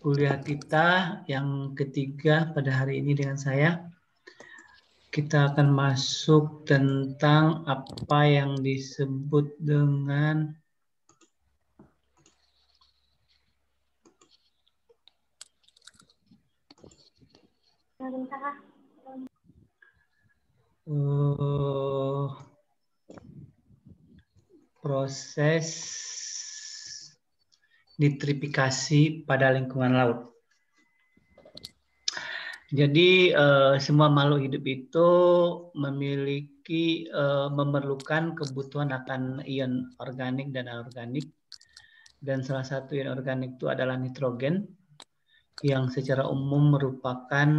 kuliah kita yang ketiga pada hari ini dengan saya. Kita akan masuk tentang apa yang disebut dengan proses nitrifikasi pada lingkungan laut. Jadi semua makhluk hidup itu memiliki memerlukan kebutuhan akan ion organik dan anorganik, dan salah satu ion organik itu adalah nitrogen yang secara umum merupakan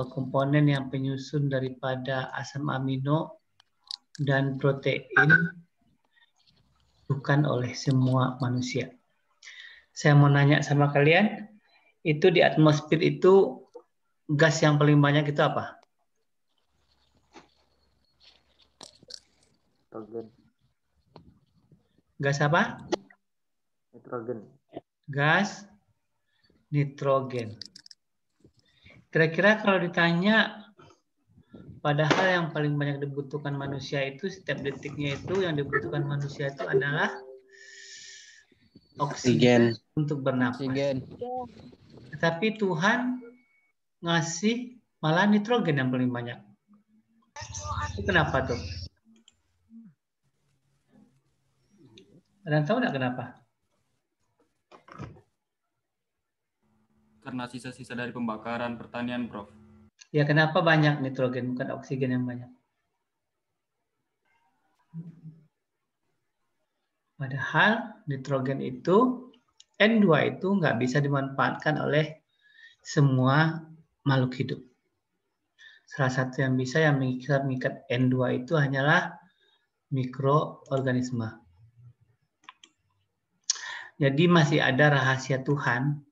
komponen yang penyusun daripada asam amino dan protein, bukan oleh semua manusia. Saya mau nanya sama kalian, itu di atmosfer itu gas yang paling banyak itu apa? Nitrogen. Gas apa? Nitrogen. Gas nitrogen. Kira-kira kalau ditanya, padahal yang paling banyak dibutuhkan manusia itu setiap detiknya itu yang dibutuhkan manusia itu adalah oksigen untuk bernapas. Tetapi Tuhan ngasih malah nitrogen yang paling banyak. Itu kenapa tuh? Ada yang tahu nggak kenapa? Karena sisa-sisa dari pembakaran pertanian, Prof. Ya kenapa banyak nitrogen bukan oksigen yang banyak? Padahal nitrogen itu N2 itu nggak bisa dimanfaatkan oleh semua makhluk hidup. Salah satu yang bisa yang mengikat N2 itu hanyalah mikroorganisme. Jadi masih ada rahasia Tuhan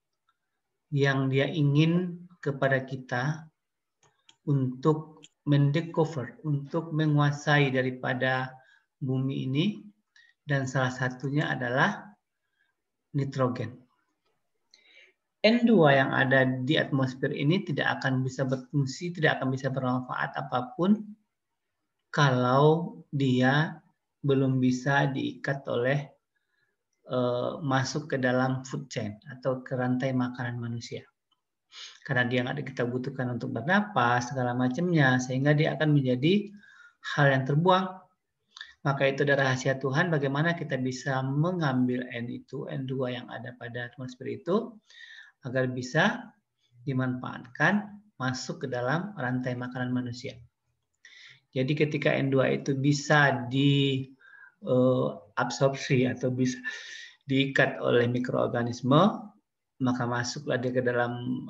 yang dia ingin kepada kita untuk mendecover, untuk menguasai daripada bumi ini, dan salah satunya adalah nitrogen. N2 yang ada di atmosfer ini tidak akan bisa berfungsi, tidak akan bisa bermanfaat apapun kalau dia belum bisa diikat oleh masuk ke dalam food chain atau ke rantai makanan manusia. Karena dia nggak kita butuhkan untuk bernapas, segala macamnya, sehingga dia akan menjadi hal yang terbuang. Maka itu ada rahasia Tuhan bagaimana kita bisa mengambil N2 yang ada pada atmosfer itu, agar bisa dimanfaatkan masuk ke dalam rantai makanan manusia. Jadi ketika N2 itu bisa diabsorpsi atau bisa diikat oleh mikroorganisme, maka masuklah dia ke dalam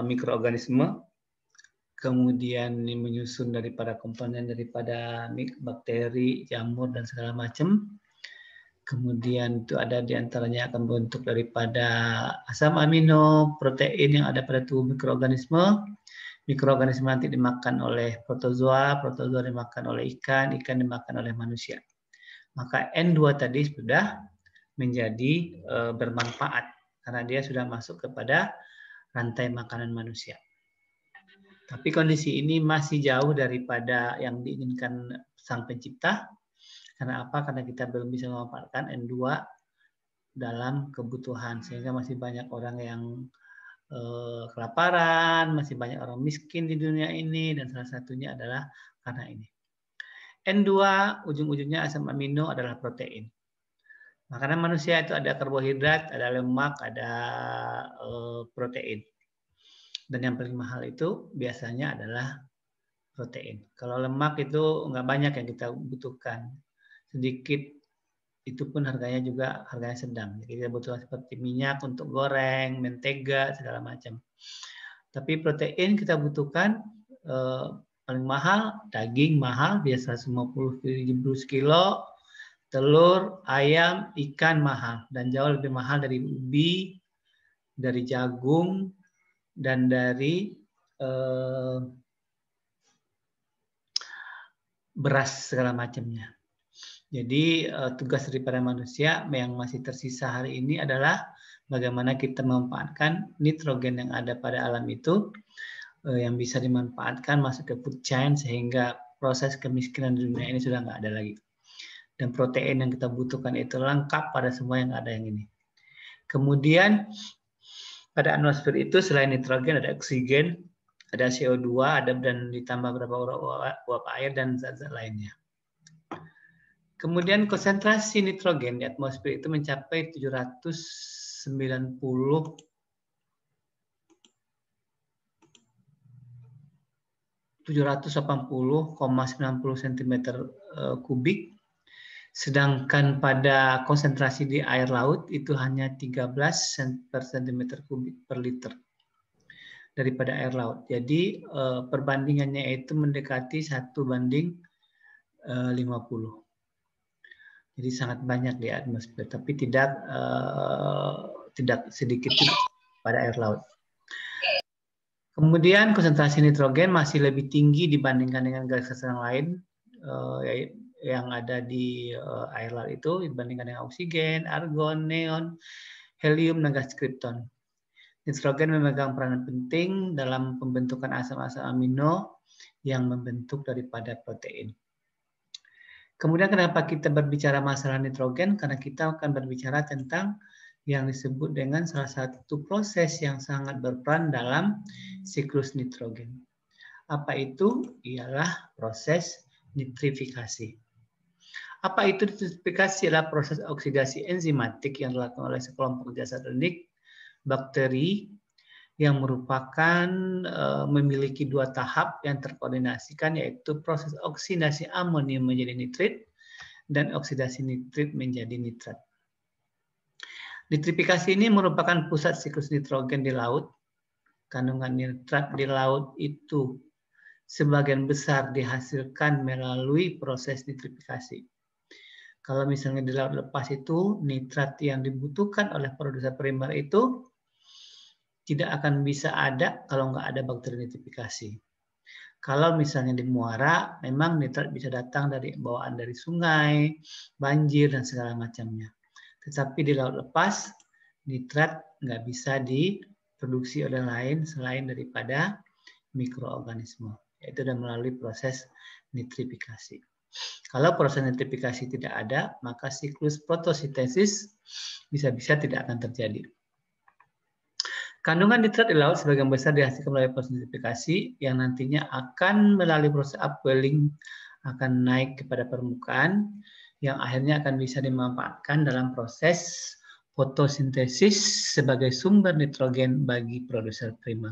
mikroorganisme, kemudian menyusun daripada komponen daripada bakteri, jamur, dan segala macam. Kemudian itu ada diantaranya akan bentuk daripada asam amino, protein yang ada pada tubuh mikroorganisme. Mikroorganisme nanti dimakan oleh protozoa, protozoa dimakan oleh ikan, ikan dimakan oleh manusia. Maka N2 tadi sudah menjadi bermanfaat karena dia sudah masuk kepada rantai makanan manusia. Tapi kondisi ini masih jauh daripada yang diinginkan Sang Pencipta. Karena apa? Karena kita belum bisa memanfaatkan N2 dalam kebutuhan, sehingga masih banyak orang yang kelaparan, masih banyak orang miskin di dunia ini, dan salah satunya adalah karena ini. N2 ujung-ujungnya asam amino adalah protein. Makanan manusia itu ada karbohidrat, ada lemak, ada protein. Dan yang paling mahal itu biasanya adalah protein. Kalau lemak itu nggak banyak yang kita butuhkan. Sedikit, itu pun harganya juga harganya sedang. Jadi kita butuhkan seperti minyak untuk goreng, mentega, segala macam. Tapi protein kita butuhkan paling mahal, daging mahal, biasa 50-70 kilo, telur, ayam, ikan mahal. Dan jauh lebih mahal dari ubi, dari jagung, dan dari beras segala macamnya. Jadi tugas daripada manusia yang masih tersisa hari ini adalah bagaimana kita memanfaatkan nitrogen yang ada pada alam itu yang bisa dimanfaatkan masuk ke food chain sehingga proses kemiskinan di dunia ini sudah nggak ada lagi. Dan protein yang kita butuhkan itu lengkap pada semua yang ada yang ini. Kemudian pada atmosfer itu selain nitrogen ada oksigen, ada CO2, ada dan ditambah beberapa uap air dan zat-zat lainnya. Kemudian konsentrasi nitrogen di atmosfer itu mencapai 780,90 cm kubik, sedangkan pada konsentrasi di air laut itu hanya 13 per cm kubik per liter daripada air laut. Jadi perbandingannya itu mendekati 1:50. Jadi sangat banyak di atmosfer, tapi tidak sedikit pada air laut. Kemudian konsentrasi nitrogen masih lebih tinggi dibandingkan dengan gas yang lain yang ada di air laut itu dibandingkan dengan oksigen, argon, neon, helium, dan gas kripton. Nitrogen memegang peranan penting dalam pembentukan asam-asam amino yang membentuk daripada protein. Kemudian kenapa kita berbicara masalah nitrogen? Karena kita akan berbicara tentang yang disebut dengan salah satu proses yang sangat berperan dalam siklus nitrogen. Apa itu? Ialah proses nitrifikasi. Apa itu nitrifikasi? Adalah proses oksidasi enzimatik yang dilakukan oleh sekelompok zat unik bakteri yang merupakan memiliki dua tahap yang terkoordinasikan, yaitu proses oksidasi amonium menjadi nitrit dan oksidasi nitrit menjadi nitrat. Nitrifikasi ini merupakan pusat siklus nitrogen di laut. Kandungan nitrat di laut itu sebagian besar dihasilkan melalui proses nitrifikasi. Kalau misalnya di laut lepas itu, nitrat yang dibutuhkan oleh produsen primer itu tidak akan bisa ada kalau nggak ada bakteri nitrifikasi. Kalau misalnya di muara, memang nitrat bisa datang dari bawaan dari sungai, banjir, dan segala macamnya. Tetapi di laut lepas, nitrat nggak bisa diproduksi oleh lain selain daripada mikroorganisme, yaitu dan melalui proses nitrifikasi. Kalau proses nitrifikasi tidak ada, maka siklus fotosintesis bisa-bisa tidak akan terjadi. Kandungan nitrat di laut sebagian besar dihasilkan melalui proses nitrifikasi yang nantinya akan melalui proses upwelling akan naik kepada permukaan yang akhirnya akan bisa dimanfaatkan dalam proses fotosintesis sebagai sumber nitrogen bagi produsen primer.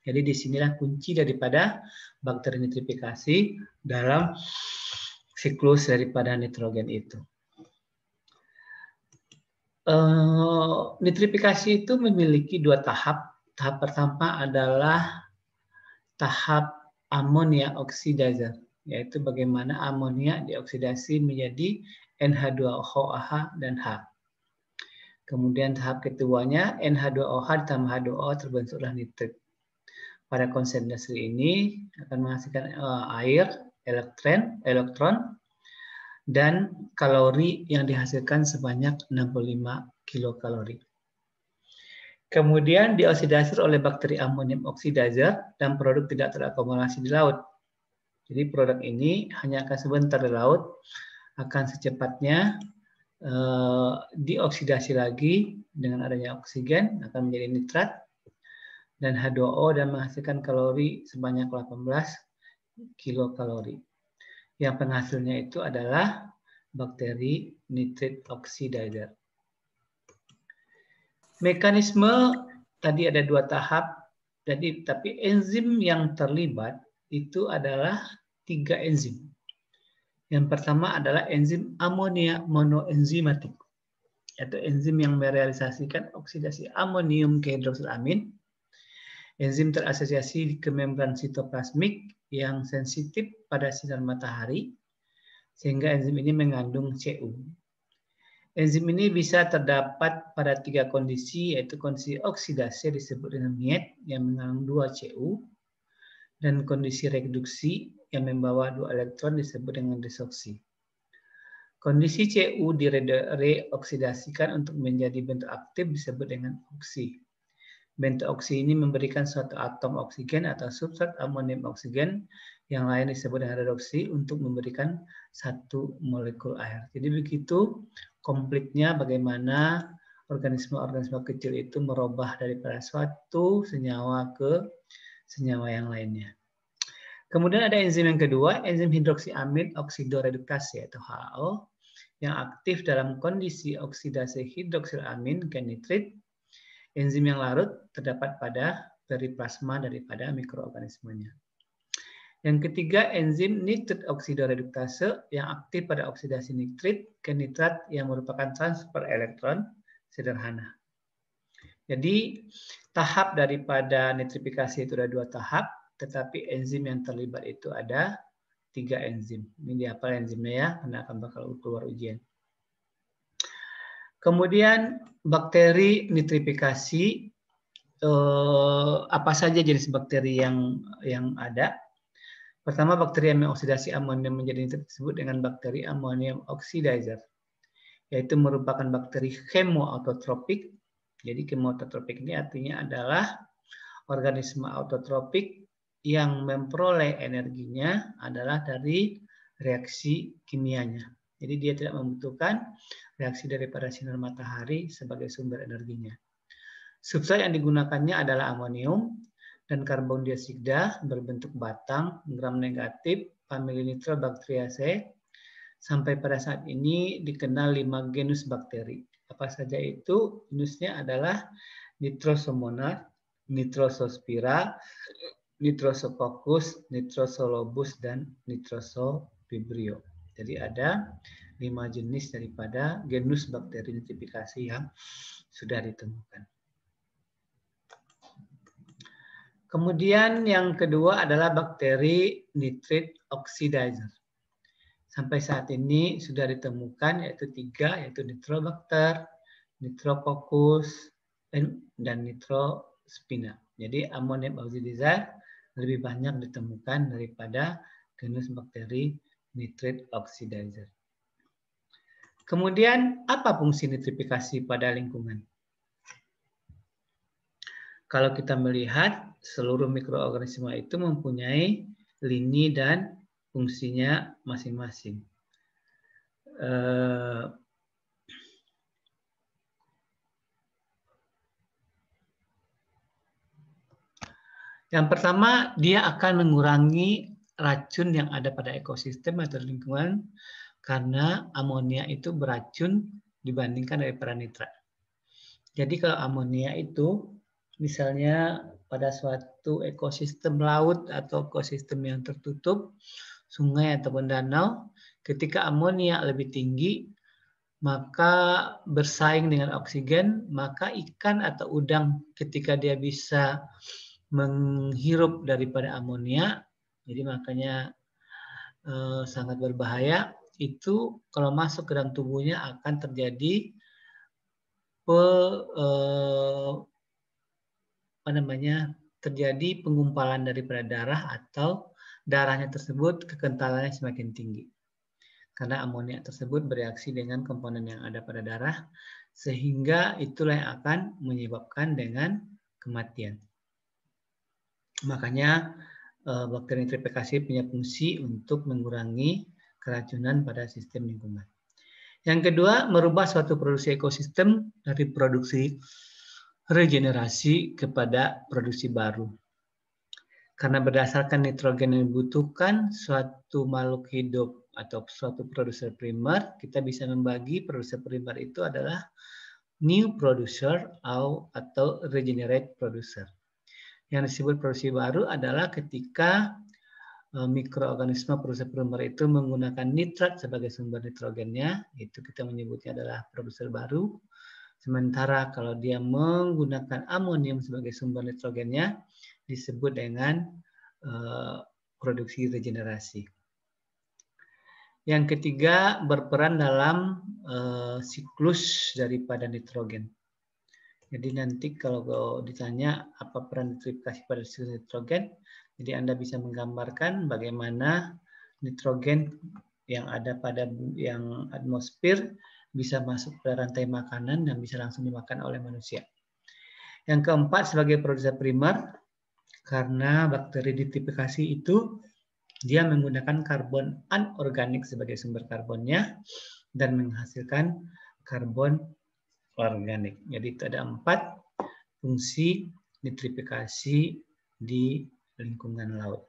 Jadi disinilah kunci daripada bakteri nitrifikasi dalam siklus daripada nitrogen itu. Nitrifikasi itu memiliki dua tahap. Tahap pertama adalah tahap amonia oxidizer, yaitu bagaimana amonia dioksidasi menjadi NH2OH dan H. Kemudian tahap keduanya NH2OH ditambah H2O terbentuklah nitrit. Pada konsentrasi ini akan menghasilkan air, elektron, dan kalori yang dihasilkan sebanyak 65 kilokalori. Kemudian dioksidasi oleh bakteri ammonium oxidizer dan produk tidak terakumulasi di laut. Jadi produk ini hanya akan sebentar di laut, akan secepatnya dioksidasi lagi dengan adanya oksigen akan menjadi nitrat dan H2O dan menghasilkan kalori sebanyak 18 kilokalori. Yang penghasilnya itu adalah bakteri nitrit oxidizer. Mekanisme tadi ada dua tahap, tapi enzim yang terlibat itu adalah 3 enzim. Yang pertama adalah enzim amonia monoenzimatik, yaitu enzim yang merealisasikan oksidasi amonium ke hidroksilamin. Enzim terasosiasi ke membran sitoplasmik yang sensitif pada sinar matahari, sehingga enzim ini mengandung Cu. Enzim ini bisa terdapat pada 3 kondisi, yaitu kondisi oksidasi disebut dengan niet yang mengandung 2 Cu, dan kondisi reduksi yang membawa 2 elektron disebut dengan desoksi. Kondisi Cu direoksidasikan untuk menjadi bentuk aktif disebut dengan oksi. Bentuk oksi ini memberikan suatu atom oksigen atau substrat amonium oksigen, yang lain disebut dengan redoksi untuk memberikan satu molekul air. Jadi begitu komplitnya bagaimana organisme-organisme kecil itu merubah daripada suatu senyawa ke senyawa yang lainnya. Kemudian ada enzim yang kedua, enzim hidroksiamid oksidoreduktase atau HO, yang aktif dalam kondisi oksidasi hidroksilamin ke nitrit. Enzim yang larut terdapat pada periplasma daripada mikroorganismenya. Yang ketiga, enzim nitrit oksidoreduktase yang aktif pada oksidasi nitrit ke nitrat yang merupakan transfer elektron sederhana. Jadi tahap daripada nitrifikasi itu ada 2 tahap, tetapi enzim yang terlibat itu ada 3 enzim. Ini dihafal enzimnya ya, karena akan bakal keluar ujian. Kemudian bakteri nitrifikasi, apa saja jenis bakteri yang ada? Pertama, bakteri yang mengoksidasi amonium menjadi nitrit disebut dengan bakteri ammonium oxidizer, yaitu merupakan bakteri chemoautotropik. Jadi chemoautotropik ini artinya adalah organisme autotropik yang memperoleh energinya adalah dari reaksi kimianya. Jadi dia tidak membutuhkan reaksi daripada sinar matahari sebagai sumber energinya. Substrat yang digunakannya adalah amonium dan karbon dioksida berbentuk batang gram negatif famili Nitrobacteriaceae. Sampai pada saat ini dikenal 5 genus bakteri. Apa saja itu? Genusnya adalah Nitrosomonas, Nitrosospira, Nitrosococcus, Nitrosolobus, dan Nitrosovibrio. Jadi ada 5 jenis daripada genus bakteri nitrifikasi yang sudah ditemukan. Kemudian yang kedua adalah bakteri nitrit oxidizer. Sampai saat ini sudah ditemukan yaitu 3, yaitu Nitrobacter, Nitrococcus, dan Nitrospina. Jadi ammonium oxidizer lebih banyak ditemukan daripada genus bakteri nitrit oxidizer. Kemudian apa fungsi nitrifikasi pada lingkungan? Kalau kita melihat seluruh mikroorganisme itu mempunyai lini dan fungsinya masing-masing. Yang pertama, dia akan mengurangi racun yang ada pada ekosistem atau lingkungan karena amonia itu beracun dibandingkan daripada nitrat. Jadi kalau amonia itu misalnya pada suatu ekosistem laut atau ekosistem yang tertutup, sungai ataupun danau, ketika amonia lebih tinggi, maka bersaing dengan oksigen, maka ikan atau udang ketika dia bisa menghirup daripada amonia, jadi makanya sangat berbahaya, itu kalau masuk ke dalam tubuhnya akan terjadi terjadi pengumpalan daripada darah atau darahnya tersebut kekentalannya semakin tinggi. Karena amonia tersebut bereaksi dengan komponen yang ada pada darah, sehingga itulah yang akan menyebabkan dengan kematian. Makanya bakteri nitrifikasi punya fungsi untuk mengurangi keracunan pada sistem lingkungan. Yang kedua, merubah suatu produksi ekosistem dari produksi regenerasi kepada produksi baru. Karena berdasarkan nitrogen yang dibutuhkan suatu makhluk hidup atau suatu produser primer, kita bisa membagi produser primer itu adalah new producer atau regenerate producer. Yang disebut produksi baru adalah ketika mikroorganisme produser primer itu menggunakan nitrat sebagai sumber nitrogennya, itu kita menyebutnya adalah produser baru. Sementara kalau dia menggunakan amonium sebagai sumber nitrogennya, disebut dengan produksi regenerasi. Yang ketiga, berperan dalam siklus daripada nitrogen. Jadi nanti kalau ditanya apa peran nitrifikasi pada siklus nitrogen, jadi Anda bisa menggambarkan bagaimana nitrogen yang ada pada yang atmosfer bisa masuk ke rantai makanan dan bisa langsung dimakan oleh manusia. Yang keempat, sebagai produser primer, karena bakteri nitrifikasi itu dia menggunakan karbon anorganik sebagai sumber karbonnya dan menghasilkan karbon organik. Jadi itu ada 4 fungsi nitrifikasi di lingkungan laut.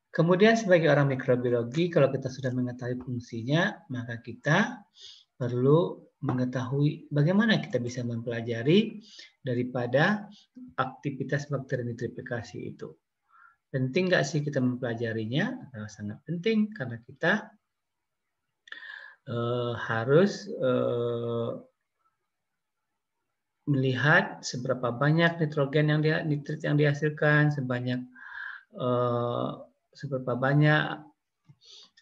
Kemudian sebagai orang mikrobiologi, kalau kita sudah mengetahui fungsinya, maka kita perlu mengetahui bagaimana kita bisa mempelajari daripada aktivitas bakteri nitrifikasi itu. Penting nggak sih kita mempelajarinya? Sangat penting karena kita harus melihat seberapa banyak nitrogen nitrit yang dihasilkan, seberapa banyak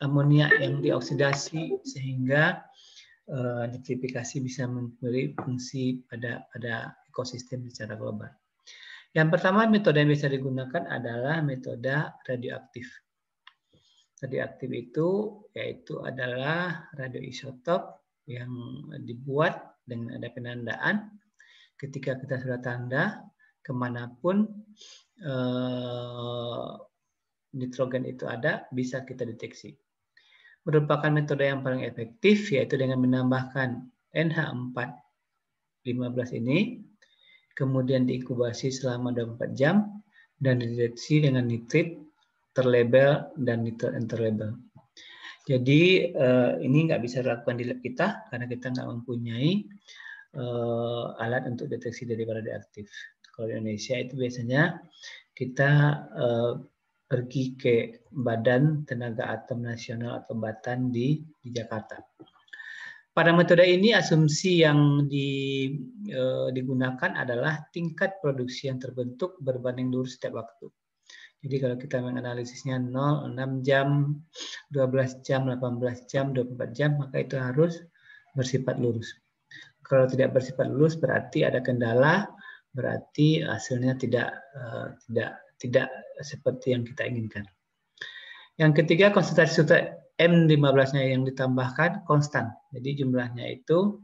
amonia yang dioksidasi sehingga nitrifikasi bisa memberi fungsi pada ekosistem secara global. Yang pertama, metode yang bisa digunakan adalah metode radioaktif. Radioaktif itu yaitu adalah radioisotop yang dibuat dengan ada penandaan. Ketika kita sudah tanda kemanapun nitrogen itu ada, bisa kita deteksi. Merupakan metode yang paling efektif, yaitu dengan menambahkan NH415 ini, kemudian diinkubasi selama 24 jam, dan dideteksi dengan nitrit terlabel dan nitrit interlabel. Jadi ini nggak bisa dilakukan di lab kita, karena kita nggak mempunyai alat untuk deteksi daripada radioaktif. Kalau di Indonesia itu biasanya kita pergi ke Badan Tenaga Atom Nasional atau BATN di Jakarta. Pada metode ini asumsi yang digunakan adalah tingkat produksi yang terbentuk berbanding lurus setiap waktu. Jadi kalau kita menganalisisnya 0, 6 jam, 12 jam, 18 jam, 24 jam, maka itu harus bersifat lurus. Kalau tidak bersifat lurus berarti ada kendala, berarti hasilnya tidak seperti yang kita inginkan. Yang ketiga, konsentrasi M15-nya yang ditambahkan konstan. Jadi jumlahnya itu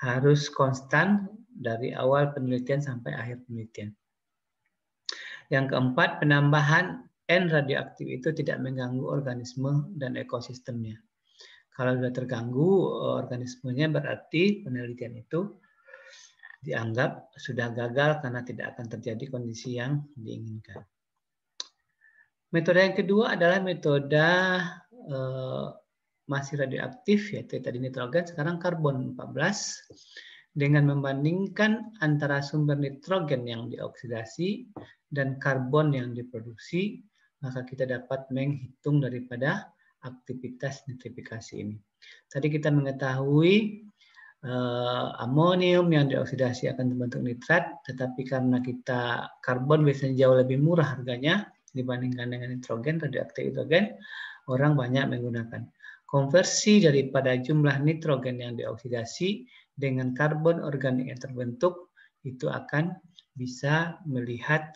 harus konstan dari awal penelitian sampai akhir penelitian. Yang keempat, penambahan N radioaktif itu tidak mengganggu organisme dan ekosistemnya. Kalau sudah terganggu organismenya berarti penelitian itu dianggap sudah gagal karena tidak akan terjadi kondisi yang diinginkan. Metode yang kedua adalah metode masih radioaktif, yaitu tadi nitrogen, sekarang karbon 14. Dengan membandingkan antara sumber nitrogen yang dioksidasi dan karbon yang diproduksi, maka kita dapat menghitung daripada aktivitas nitrifikasi ini. Tadi kita mengetahui amonium yang dioksidasi akan terbentuk nitrat, tetapi karena kita karbon biasanya jauh lebih murah harganya dibandingkan dengan nitrogen, radioaktif nitrogen, orang banyak menggunakan. Konversi daripada jumlah nitrogen yang dioksidasi dengan karbon organik yang terbentuk itu akan bisa melihat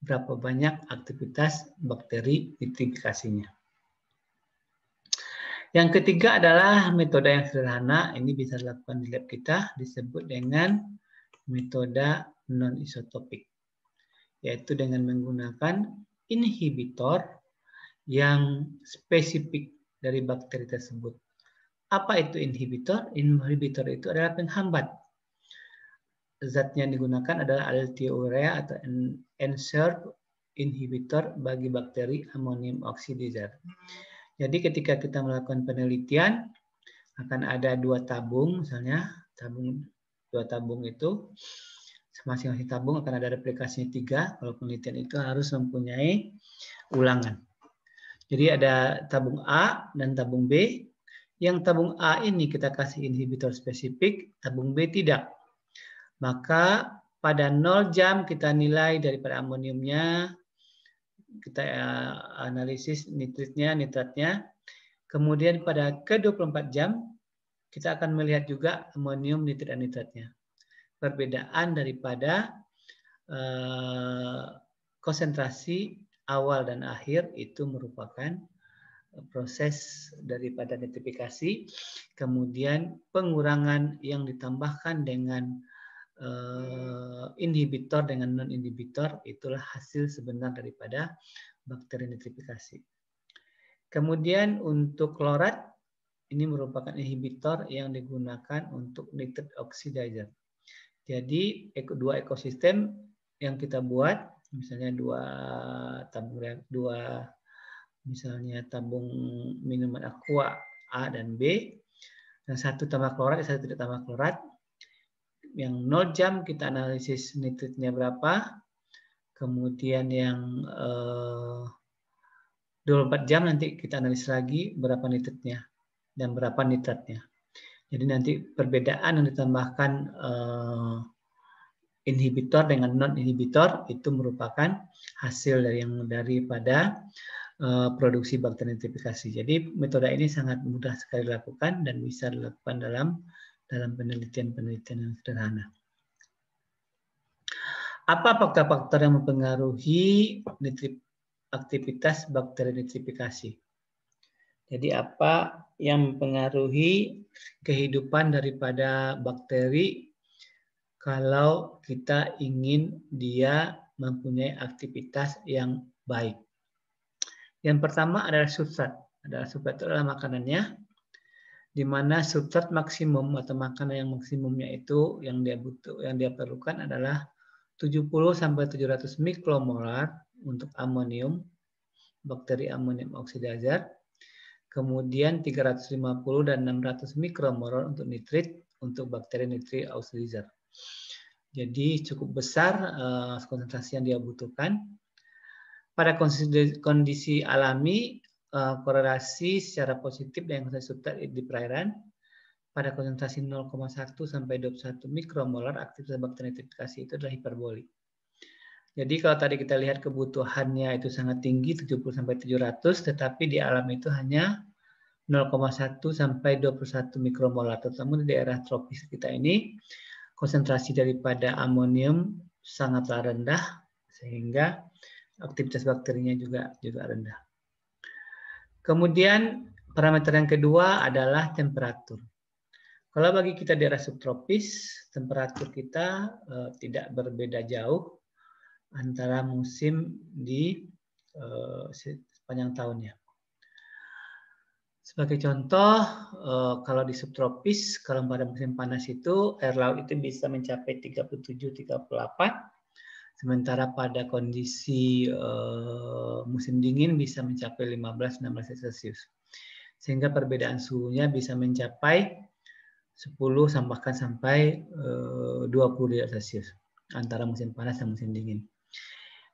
berapa banyak aktivitas bakteri nitrifikasinya. Yang ketiga adalah metode yang sederhana, ini bisa dilakukan di lab kita, disebut dengan metode non-isotopik, yaitu dengan menggunakan inhibitor yang spesifik dari bakteri tersebut. Apa itu inhibitor? Inhibitor itu adalah penghambat. Zatnya yang digunakan adalah allylurea atau N-serve inhibitor bagi bakteri ammonium oxidizer. Jadi ketika kita melakukan penelitian akan ada 2 tabung, misalnya 2 tabung itu masing-masing tabung akan ada replikasinya 3. Kalau penelitian itu harus mempunyai ulangan. Jadi ada tabung A dan tabung B. Yang tabung A ini kita kasih inhibitor spesifik, tabung B tidak. Maka pada 0 jam kita nilai daripada amoniumnya, kita analisis nitratnya. Kemudian pada ke-24 jam kita akan melihat juga amonium nitrit dan nitratnya. Perbedaan daripada konsentrasi awal dan akhir itu merupakan proses daripada nitrifikasi, kemudian pengurangan yang ditambahkan dengan inhibitor dengan non-inhibitor, itulah hasil sebenar daripada bakteri nitrifikasi. Kemudian untuk klorat, ini merupakan inhibitor yang digunakan untuk nitrate oxidizer. Jadi dua ekosistem yang kita buat, misalnya misalnya tabung minuman aqua A dan B, yang satu tambah klorat, yang satu tidak tambah klorat. Yang 0 jam kita analisis nitritnya berapa, kemudian yang 24 jam nanti kita analisis lagi berapa nitritnya dan berapa nitratnya. Jadi nanti perbedaan yang ditambahkan inhibitor dengan non-inhibitor itu merupakan hasil daripada produksi bakteri nitrifikasi. Jadi metode ini sangat mudah sekali dilakukan dan bisa dilakukan dalam penelitian-penelitian yang sederhana. Apa faktor-faktor yang mempengaruhi aktivitas bakteri nitrifikasi? Jadi apa yang mempengaruhi kehidupan daripada bakteri kalau kita ingin dia mempunyai aktivitas yang baik? Yang pertama adalah substrat. Substrat itu adalah makanannya, di mana substrat maksimum atau makanan yang maksimumnya itu yang dia perlukan adalah 70-700 mikromolar untuk amonium, bakteri amonium oxidizer, kemudian 350 dan 600 mikromolar untuk nitrit untuk bakteri nitrit oxidizer. Jadi cukup besar konsentrasi yang dia butuhkan. Pada kondisi alami, korelasi secara positif dengan konsentrasi substrat di perairan pada konsentrasi 0,1 sampai 21 mikromolar aktivitas bakteri nitrifikasi itu adalah hiperbolik. Jadi kalau tadi kita lihat kebutuhannya itu sangat tinggi 70 sampai 700, tetapi di alam itu hanya 0,1 sampai 21 mikromolar. Terutama di daerah tropis kita ini konsentrasi daripada amonium sangatlah rendah sehingga aktivitas bakterinya juga rendah. Kemudian parameter yang kedua adalah temperatur. Kalau bagi kita daerah subtropis, temperatur kita tidak berbeda jauh antara musim di sepanjang tahunnya. Sebagai contoh, kalau di subtropis, kalau pada musim panas itu air laut itu bisa mencapai 37-38, sementara pada kondisi musim dingin bisa mencapai 15-16 Celcius. Sehingga perbedaan suhunya bisa mencapai 10 bahkan sampai 20 derajat Celcius antara musim panas dan musim dingin.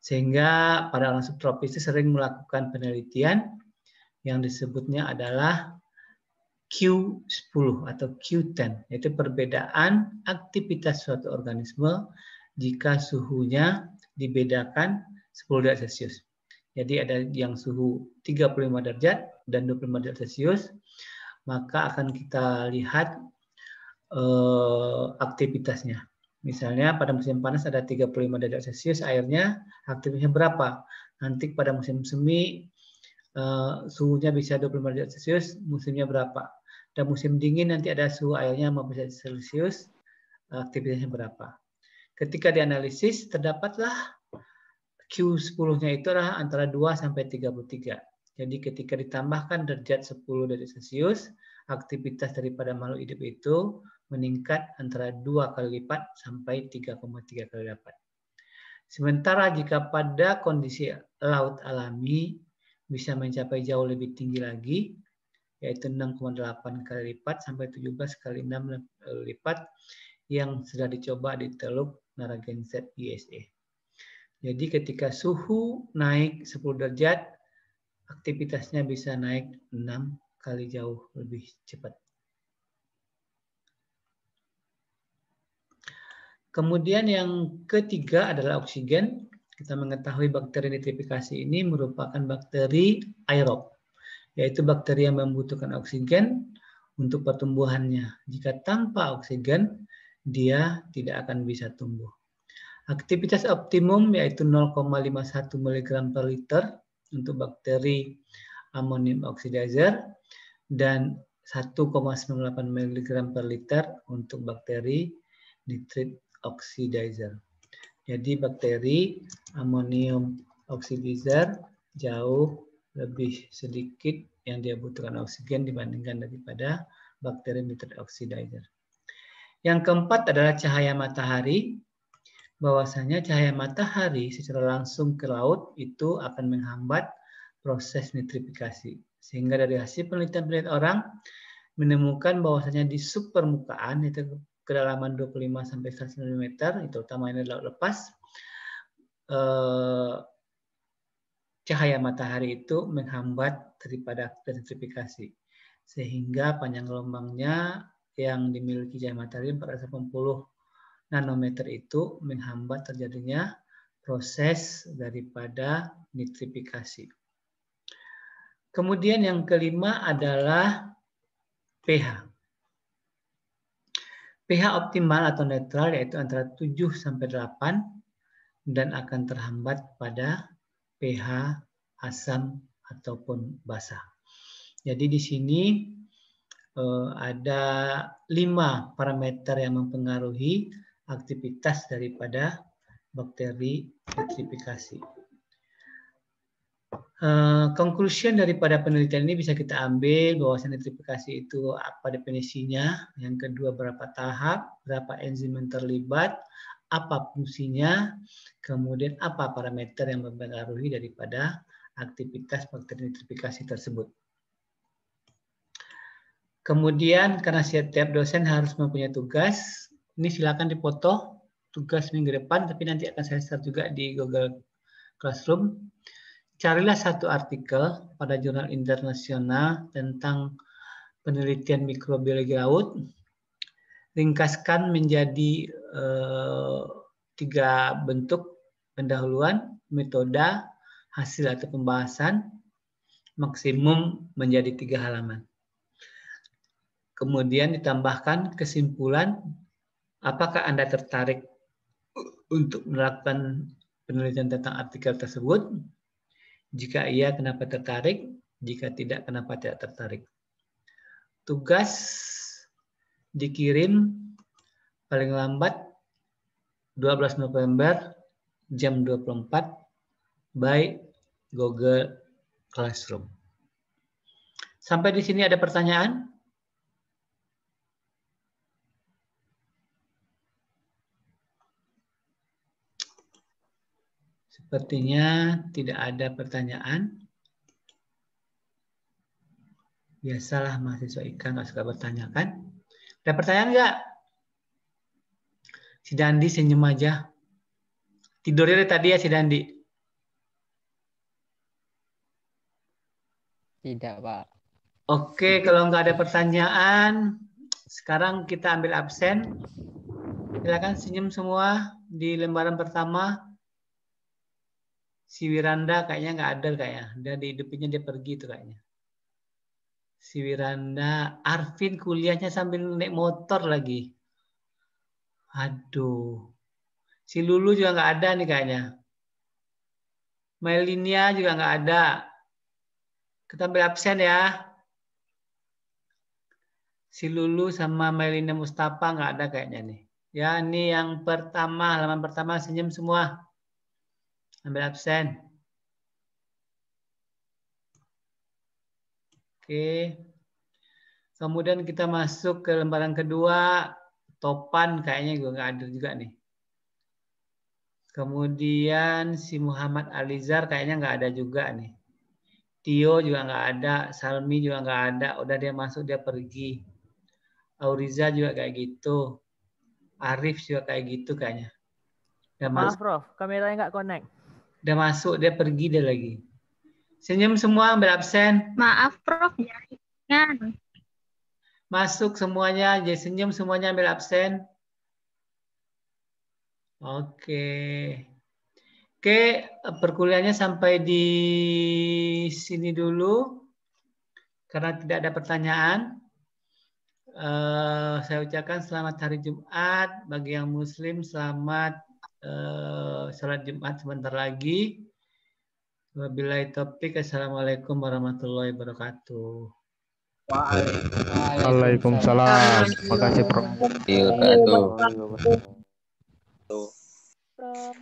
Sehingga pada orang subtropis itu sering melakukan penelitian yang disebutnya adalah Q10 atau Q10, yaitu perbedaan aktivitas suatu organisme jika suhunya dibedakan 10 derajat Celcius. Jadi ada yang suhu 35 derajat dan 25 derajat Celcius, maka akan kita lihat aktivitasnya. Misalnya pada musim panas ada 35 derajat Celcius, airnya aktivitasnya berapa? Nanti pada musim semi suhunya bisa 25 derajat Celcius, musimnya berapa? Dan musim dingin nanti ada suhu airnya 15 derajat Celcius, aktivitasnya berapa? Ketika dianalisis terdapatlah Q10-nya itu adalah antara 2 sampai 33. Jadi ketika ditambahkan derajat 10 derajat Celcius, aktivitas daripada makhluk hidup itu meningkat antara 2 kali lipat sampai 3,3 kali lipat. Sementara jika pada kondisi laut alami bisa mencapai jauh lebih tinggi lagi, yaitu 6,8 kali lipat sampai 17 kali 6 lipat yang sudah dicoba di Teluk Narragansett, USA. Jadi ketika suhu naik 10 derajat, aktivitasnya bisa naik 6 kali jauh lebih cepat. Kemudian yang ketiga adalah oksigen. Kita mengetahui bakteri nitrifikasi ini merupakan bakteri aerob, yaitu bakteri yang membutuhkan oksigen untuk pertumbuhannya. Jika tanpa oksigen, dia tidak akan bisa tumbuh. Aktivitas optimum yaitu 0,51 mg per liter untuk bakteri ammonium oxidizer dan 1,98 mg per liter untuk bakteri nitrit oxidizer. Jadi bakteri ammonium oxidizer jauh lebih sedikit yang dia butuhkan oksigen dibandingkan daripada bakteri nitrit oxidizer. Yang keempat adalah cahaya matahari. Bahwasanya cahaya matahari secara langsung ke laut itu akan menghambat proses nitrifikasi. Sehingga dari hasil penelitian orang menemukan bahwasanya di subpermukaan itu kedalaman 25 sampai 100 mm itu utamanya laut lepas, cahaya matahari itu menghambat daripada nitrifikasi. Sehingga panjang gelombangnya yang dimiliki cahaya matahari 480 nanometer itu menghambat terjadinya proses daripada nitrifikasi. Kemudian yang kelima adalah pH. pH optimal atau netral yaitu antara 7 sampai 8 dan akan terhambat pada pH asam ataupun basah. Jadi di sini ada 5 parameter yang mempengaruhi aktivitas daripada bakteri nitrifikasi. Conclusion daripada penelitian ini bisa kita ambil bahwa nitrifikasi itu apa definisinya, yang kedua berapa tahap, berapa enzim yang terlibat, apa fungsinya, kemudian apa parameter yang mempengaruhi daripada aktivitas bakteri nitrifikasi tersebut. Kemudian karena setiap dosen harus mempunyai tugas, ini silakan dipoto tugas minggu depan, tapi nanti akan saya share juga di Google Classroom. Carilah satu artikel pada jurnal internasional tentang penelitian mikrobiologi laut. Ringkaskan menjadi 3 bentuk pendahuluan, metode, hasil atau pembahasan, maksimum menjadi 3 halaman. Kemudian ditambahkan kesimpulan, apakah Anda tertarik untuk melakukan penelitian tentang artikel tersebut? Jika iya, kenapa tertarik? Jika tidak, kenapa tidak tertarik? Tugas dikirim paling lambat 12 November jam 24 by Google Classroom. Sampai di sini ada pertanyaan? Sepertinya tidak ada pertanyaan. Biasalah mahasiswa IKA nggak suka bertanya kan? Ada pertanyaan nggak? Si Dandi senyum aja. Tidurnya dari tadi ya si Dandi? Tidak, Pak. Oke, kalau nggak ada pertanyaan, sekarang kita ambil absen. Silakan senyum semua di lembaran pertama. Si Wiranda kayaknya nggak ada kayaknya. Dia dihidupinnya dia pergi tuh kayaknya. Si Wiranda, Arvin kuliahnya sambil naik motor lagi. Aduh. Si Lulu juga nggak ada nih kayaknya. Melinia juga nggak ada. Kita ambil absen ya. Si Lulu sama Melina Mustafa nggak ada kayaknya nih. Ya, ini yang pertama, halaman pertama senyum semua. Ambil absen. Oke. Kemudian kita masuk ke lembaran kedua. Topan kayaknya gue nggak ada juga nih. Kemudian si Muhammad Alizar kayaknya nggak ada juga nih. Tio juga nggak ada. Salmi juga nggak ada. Udah dia masuk, dia pergi. Auriza juga kayak gitu. Arif juga kayak gitu kayaknya. Maaf, Prof. Kameranya nggak connect. Udah masuk, dia pergi dia lagi. Senyum semua, ambil absen. Maaf, Prof. Jaringan. Masuk semuanya, jadi senyum semuanya, ambil absen. Oke. Oke, perkuliahannya sampai di sini dulu. Karena tidak ada pertanyaan. Saya ucapkan selamat hari Jumat. Bagi yang Muslim, selamat sholat Jumat sebentar lagi. Wabillahi taufik. Assalamualaikum warahmatullahi wabarakatuh. Waalaikumsalam. Makasih, Prof. Wabarakatuh. Wabarakatuh. Prof.